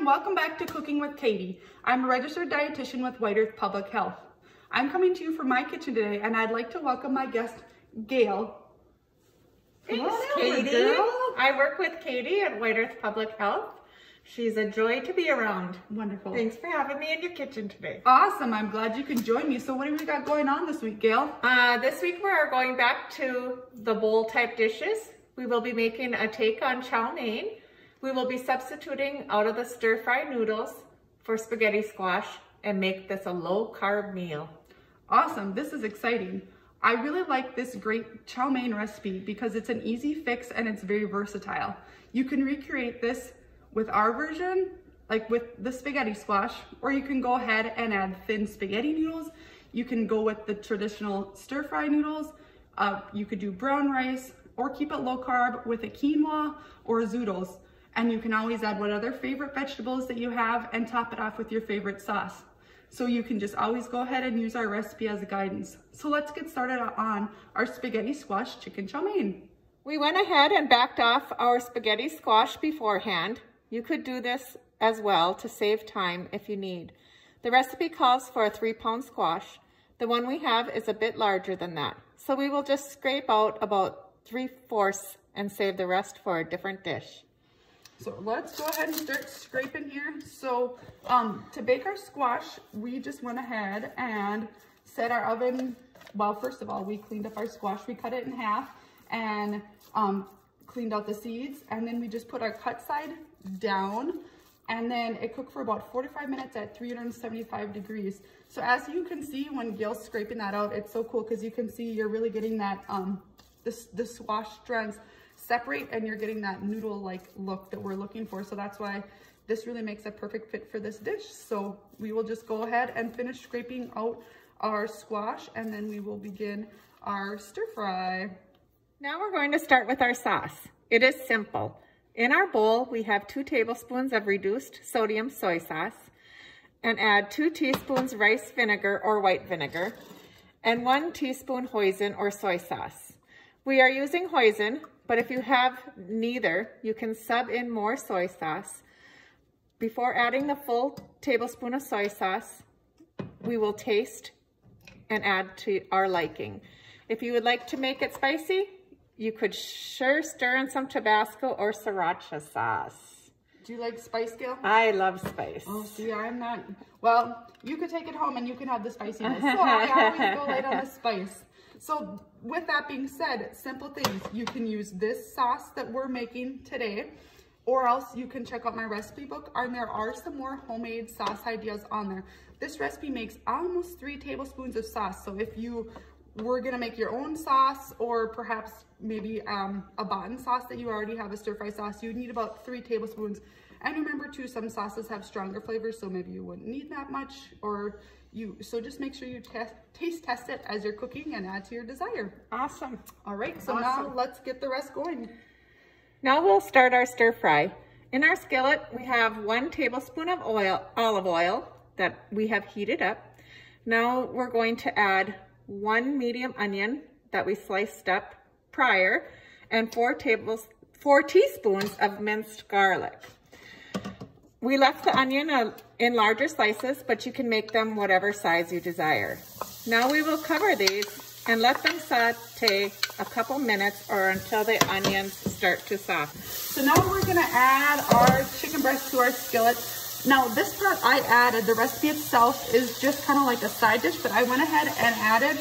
welcome back to Cooking with Katie. I'm a registered dietitian with White Earth Public Health. I'm coming to you from my kitchen today, and I'd like to welcome my guest, Gail. Thanks, Katie. I work with Katie at White Earth Public Health. She's a joy to be around. Wonderful. Thanks for having me in your kitchen today. Awesome. I'm glad you can join me. So what have we got going on this week, Gail? This week we're going back to the bowl type dishes. We will be making a take on chow mein. We will be substituting out of the stir-fry noodles for spaghetti squash and make this a low-carb meal. Awesome. This is exciting. I really like this great chow mein recipe because it's an easy fix and it's very versatile. You can recreate this with our version, like with the spaghetti squash, or you can go ahead and add thin spaghetti noodles. You can go with the traditional stir-fry noodles. You could do brown rice or keep it low carb with a quinoa or zoodles. And you can always add what other favorite vegetables that you have and top it off with your favorite sauce. So you can just always go ahead and use our recipe as a guidance. So let's get started on our spaghetti squash chicken chow mein. We went ahead and backed off our spaghetti squash beforehand. You could do this as well to save time if you need. The recipe calls for a 3-pound squash. The one we have is a bit larger than that. So we will just scrape out about 3/4 and save the rest for a different dish. So let's go ahead and start scraping here. So to bake our squash, we just went ahead and set our oven. Well, first of all, we cleaned up our squash. We cut it in half and cleaned out the seeds. And then we just put our cut side down. And then it cooked for about 45 minutes at 375 degrees. So as you can see, when Gail's scraping that out, it's so cool because you can see you're really getting that, the squash strands separate and you're getting that noodle-like look that we're looking for. So that's why this really makes a perfect fit for this dish. So we will just go ahead and finish scraping out our squash and then we will begin our stir fry. Now we're going to start with our sauce. It is simple. In our bowl, we have 2 tablespoons of reduced sodium soy sauce and add 2 teaspoons rice vinegar or white vinegar and 1 teaspoon hoisin or soy sauce. We are using hoisin, but if you have neither, you can sub in more soy sauce. Before adding the full tablespoon of soy sauce, we will taste and add to our liking. If you would like to make it spicy, you could sure stir in some Tabasco or sriracha sauce. Do you like spice, Gail? I love spice. Oh, see, I'm not. Well, you could take it home and you can have the spiciness. So I always go light on the spice. So with that being said, simple things. You can use this sauce that we're making today, or else you can check out my recipe book, and there are some more homemade sauce ideas on there. This recipe makes almost 3 tablespoons of sauce. So if you were gonna make your own sauce, or perhaps maybe a bought-in sauce that you already have, a stir-fry sauce, you need about 3 tablespoons. And remember too, some sauces have stronger flavors, so maybe you wouldn't need that much, so just make sure you taste test it as you're cooking and add to your desire. Awesome. All right, so awesome. Now let's get the rest going. Now we'll start our stir fry. In our skillet, we have 1 tablespoon of olive oil that we have heated up. Now we're going to add 1 medium onion that we sliced up prior and 4 teaspoons of minced garlic. We left the onion in larger slices, but you can make them whatever size you desire. Now we will cover these and let them saute a couple minutes or until the onions start to soften. So now we're gonna add our chicken breast to our skillet. Now this part I added, the recipe itself is just kind of like a side dish, but I went ahead and added,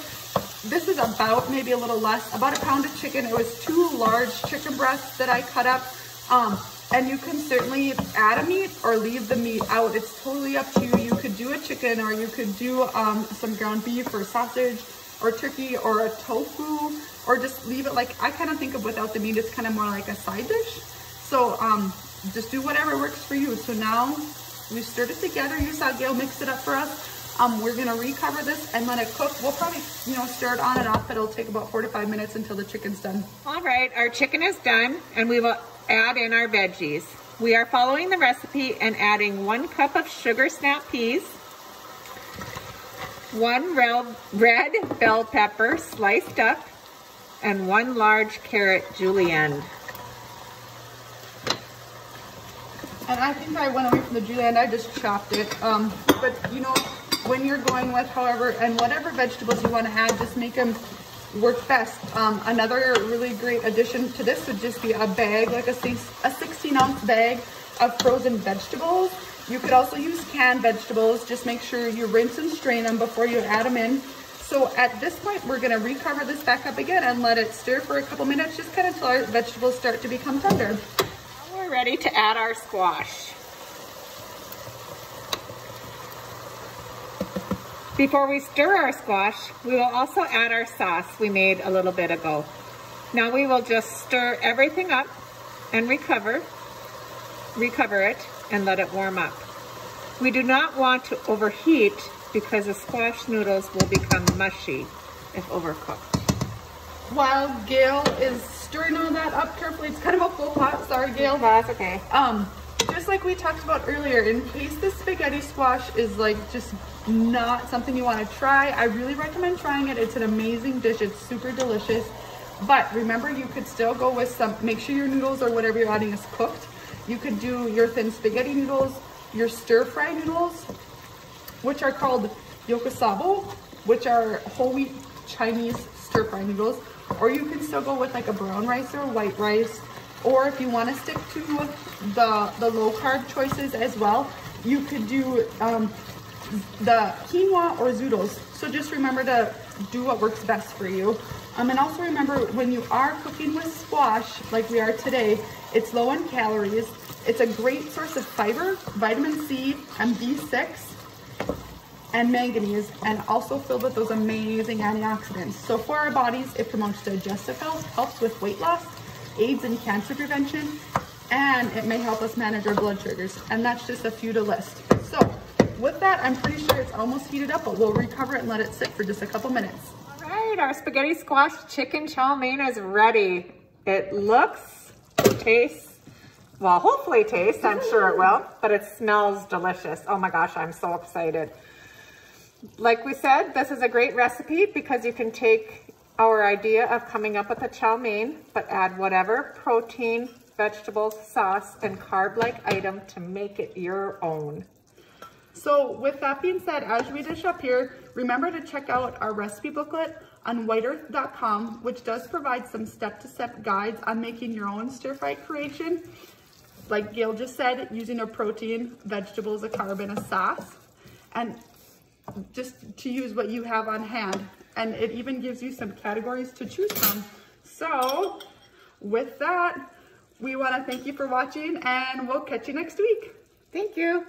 this is about maybe a little less, about 1 pound of chicken. It was 2 large chicken breasts that I cut up. And you can certainly add a meat or leave the meat out. It's totally up to you. You could do a chicken, or you could do some ground beef or sausage or turkey or a tofu, or just leave it like, I kind of think of without the meat, it's kind of more like a side dish. So just do whatever works for you. So now we stirred it together. You saw Gail mix it up for us. We're gonna recover this and let it cook. We'll probably, stir it on and off. It'll take about 4 to 5 minutes until the chicken's done. All right, our chicken is done, and we will add in our veggies. We are following the recipe and adding 1 cup of sugar snap peas, 1 red bell pepper sliced up, and 1 large carrot julienne. And I think I went away from the julienne, I just chopped it. But you know, when you're going with however and whatever vegetables you want to add, just make them work best. Another really great addition to this would just be a bag, like a 16-ounce bag of frozen vegetables. You could also use canned vegetables. Just make sure you rinse and strain them before you add them in. So at this point, we're gonna recover this back up again and let it stir for a couple minutes, just kind of until our vegetables start to become tender. Now we're ready to add our squash. Before we stir our squash, we will also add our sauce we made a little bit ago. Now we will just stir everything up and recover it and let it warm up. We do not want to overheat because the squash noodles will become mushy if overcooked. While Gail is stirring all that up carefully, it's kind of a full pot, sorry Gail. That's okay. Just like we talked about earlier, in case the spaghetti squash is like just not something you want to try, I really recommend trying it. It's an amazing dish, it's super delicious. But remember, you could still go with some, make sure your noodles or whatever you're adding is cooked. You could do your thin spaghetti noodles, your stir-fry noodles, which are called yokosobo, which are whole wheat Chinese stir-fry noodles, or you can still go with like a brown rice or white rice, or if you want to stick to the low-carb choices as well, you could do the quinoa or zoodles. So just remember to do what works best for you. And also remember, when you are cooking with squash, like we are today, it's low in calories. It's a great source of fiber, vitamin C, and B6, and manganese, and also filled with those amazing antioxidants. So for our bodies, it promotes digestive health, helps with weight loss, aids in cancer prevention, and it may help us manage our blood sugars. And that's just a few to list. So with that, I'm pretty sure it's almost heated up, but we'll recover it and let it sit for just a couple minutes. All right, our spaghetti squash chicken chow mein is ready. It looks, tastes, well, hopefully tastes, I'm sure it will, but it smells delicious. Oh my gosh, I'm so excited. Like we said, this is a great recipe because you can take our idea of coming up with a chow mein, but add whatever protein, vegetables, sauce, and carb-like item to make it your own. So with that being said, as we dish up here, remember to check out our recipe booklet on whiteearth.com, which does provide some step-to-step guides on making your own stir-fry creation. Like Gail just said, using a protein, vegetables, a carb, and a sauce. And just to use what you have on hand. And it even gives you some categories to choose from. So with that, we want to thank you for watching, and we'll catch you next week. Thank you.